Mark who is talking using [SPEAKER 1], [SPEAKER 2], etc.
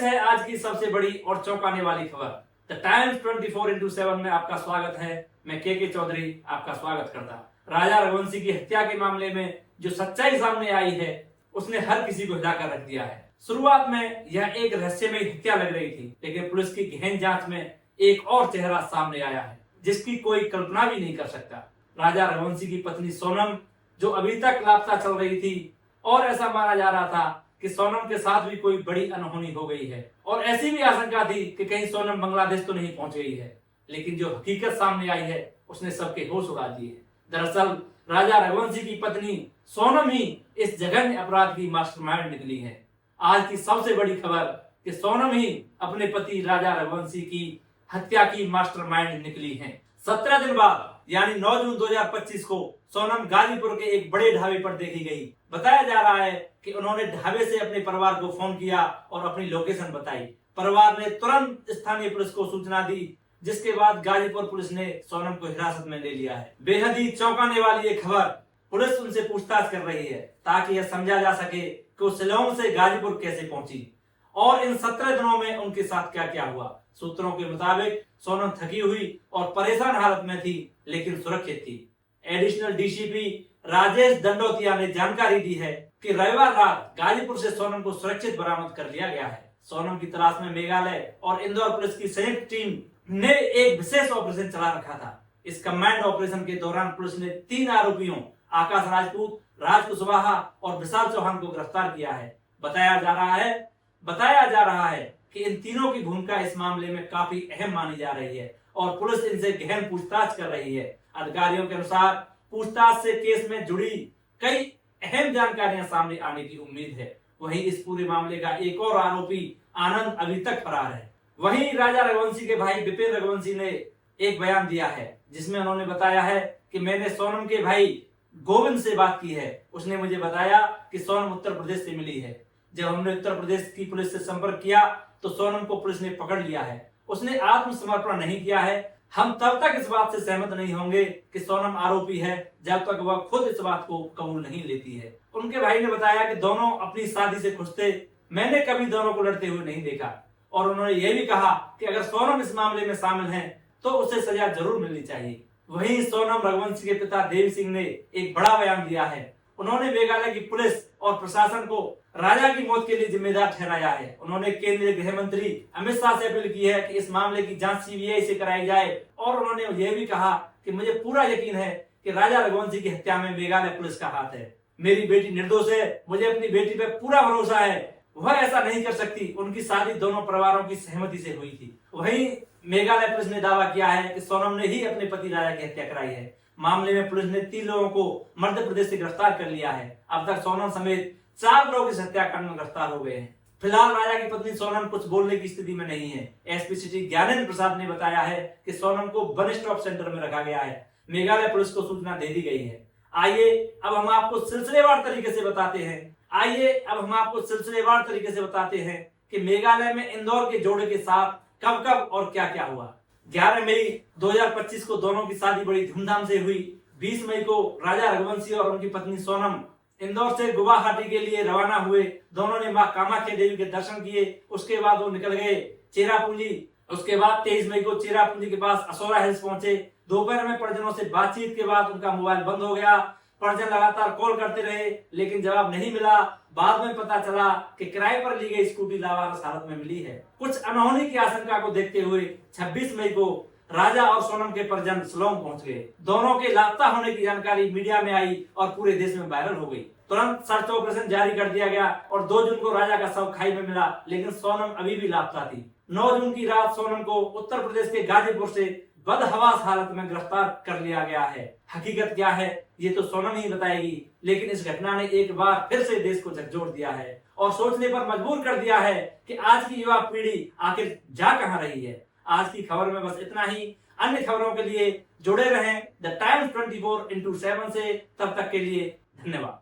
[SPEAKER 1] है आज की सबसे बड़ी और चौंकाने वाली खबर। द टाइम्स 24x7 में आपका स्वागत है। मैं के चौधरी आपका स्वागत करता। राजा रघुवंशी की हत्या के मामले में जो सच्चाई सामने आई है उसने हर किसी को हिलाकर रख दिया है। शुरुआत में यह एक रहस्यमयी हत्या लग रही थी, लेकिन पुलिस की गहन जांच में एक और चेहरा सामने आया है जिसकी कोई कल्पना भी नहीं कर सकता। राजा रघुवंशी की पत्नी सोनम, जो अभी तक लापता चल रही थी और ऐसा माना जा रहा था कि सोनम के साथ भी कोई बड़ी अनहोनी हो गई है और ऐसी भी आशंका थी कि कहीं सोनम बांग्लादेश तो नहीं पहुंच गई है। लेकिन जो हकीकत सामने आई है उसने सबके होश उड़ा दिए। दरअसल राजा रघुवंशी की पत्नी सोनम ही इस जघन्य अपराध की मास्टरमाइंड निकली है। आज की सबसे बड़ी खबर कि सोनम ही अपने पति राजा रघुवंशी की हत्या की मास्टरमाइंड निकली है। 17 दिन बाद यानी 9 जून 2025 को सोनम गाजीपुर के एक बड़े ढाबे पर देखी गई। बताया जा रहा है कि उन्होंने ढाबे से अपने परिवार को फोन किया और अपनी लोकेशन बताई। परिवार ने तुरंत स्थानीय पुलिस को सूचना दी, जिसके बाद गाजीपुर पुलिस ने सोनम को हिरासत में ले लिया है। बेहद ही चौंकाने वाली ये खबर, पुलिस उनसे पूछताछ कर रही है ताकि यह समझा जा सके कि वो शिलांग से गाजीपुर कैसे पहुंची और इन 17 दिनों में उनके साथ क्या क्या हुआ। सूत्रों के मुताबिक सोनम थकी हुई और परेशान हालत में थी, लेकिन सुरक्षित थी। एडिशनल डीसीपी राजेश दंडोतिया ने जानकारी दी है कि रविवार रात गाजीपुर से सोनम को सुरक्षित बरामद कर लिया गया है। सोनम की तलाश में मेघालय और इंदौर पुलिस की संयुक्त टीम ने एक विशेष ऑपरेशन चला रखा था। इस कमांड ऑपरेशन के दौरान पुलिस ने 3 आरोपियों आकाश राजपूत, राज कुशवाहा और विशाल चौहान को गिरफ्तार किया है। बताया जा रहा है कि इन तीनों की भूमिका इस मामले में काफी अहम मानी जा रही है और पुलिस इनसे गहन पूछताछ कर रही है। अधिकारियों के अनुसार पूछताछ से केस में जुड़ी कई अहम जानकारियां सामने आने की उम्मीद है। वहीं इस पूरे मामले का एक और आरोपी आनंद अभी तक फरार है। वहीं राजा रघुवंशी के भाई विपिन रघुवंशी ने एक बयान दिया है जिसमें उन्होंने बताया है कि मैंने सोनम के भाई गोविंद से बात की है। उसने मुझे बताया कि सोनम उत्तर प्रदेश से मिली है। जब हमने उत्तर प्रदेश की पुलिस से संपर्क किया तो सोनम को पुलिस ने पकड़ लिया है। उसने आत्मसमर्पण नहीं किया है। हम तब तक इस बात से सहमत नहीं होंगे कि सोनम आरोपी है जब तक वह खुद इस बात को कबूल नहीं लेती है। उनके भाई ने बताया कि दोनों अपनी शादी से खुश थे। मैंने कभी दोनों को लड़ते हुए नहीं देखा और उन्होंने यह भी कहा कि अगर सोनम इस मामले में शामिल है तो उसे सजा जरूर मिलनी चाहिए। वहीं सोनम रघुवंशी के पिता देव सिंह ने एक बड़ा बयान दिया है। उन्होंने मेघालय की पुलिस और प्रशासन को राजा की मौत के लिए जिम्मेदार ठहराया है। उन्होंने केंद्रीय गृह मंत्री अमित शाह से अपील की है कि इस मामले की जांच सीबीआई से कराई जाए और उन्होंने यह भी कहा कि मुझे पूरा यकीन है कि राजा रघुवंशी की हत्या में मेघालय पुलिस का हाथ है। मेरी बेटी निर्दोष है। मुझे अपनी बेटी पे पूरा भरोसा है। वह ऐसा नहीं कर सकती। उनकी शादी दोनों परिवारों की सहमति से हुई थी। वहीं मेघालय पुलिस ने दावा किया है कि सोनम ने ही अपने पति राजा की हत्या कराई है। मामले में पुलिस ने 3 लोगों को मध्य प्रदेश से गिरफ्तार कर लिया है। अब तक सोनम समेत 4 लोग इस हत्याकांड में गिरफ्तार हो गए हैं। फिलहाल राजा की पत्नी सोनम कुछ बोलने की स्थिति में नहीं है। एसपी सिटी ज्ञानेंद्र प्रसाद ने बताया है कि सोनम को वन स्टॉप सेंटर में रखा गया है। मेघालय पुलिस को सूचना दे दी गई है। आइए अब हम आपको सिलसिलेवार तरीके से बताते हैं कि मेघालय में इंदौर के जोड़े के साथ कब कब और क्या क्या हुआ। 11 मई 2025 को दोनों की शादी बड़ी धूमधाम से हुई। 20 मई को राजा रघुवंशी और उनकी पत्नी सोनम इंदौर से गुवाहाटी के लिए रवाना हुए। दोनों ने मां कामाख्या देवी के दर्शन किए। उसके बाद वो निकल गए चेरापूंजी। उसके बाद 23 मई को चेरापूंजी के पास असोरा हिल्स पहुंचे। दोपहर में परिजनों से बातचीत के बाद उनका मोबाइल बंद हो गया। परिजन लगातार कॉल करते रहे लेकिन जवाब नहीं मिला। बाद में पता चला कि किराए पर ली गई स्कूटी लावारिस हालत में मिली है। कुछ अनहोनी की आशंका को देखते हुए 26 मई को राजा और सोनम के परिजन शिलांग पहुंच गए। दोनों के लापता होने की जानकारी मीडिया में आई और पूरे देश में वायरल हो गई। तुरंत सर्च ऑपरेशन जारी कर दिया गया और 2 जून को राजा का शव खाई में मिला, लेकिन सोनम अभी भी लापता थी। 9 जून की रात सोनम को उत्तर प्रदेश के गाजीपुर से बदहवास हालत में गिरफ्तार कर लिया गया है। हकीकत क्या है ये तो सोनम ही बताएगी, लेकिन इस घटना ने एक बार फिर से देश को झकझोर दिया है और सोचने पर मजबूर कर दिया है कि आज की युवा पीढ़ी आखिर जा कहां रही है। आज की खबर में बस इतना ही। अन्य खबरों के लिए जुड़े रहें द टाइम्स 24x7 से। तब तक के लिए धन्यवाद।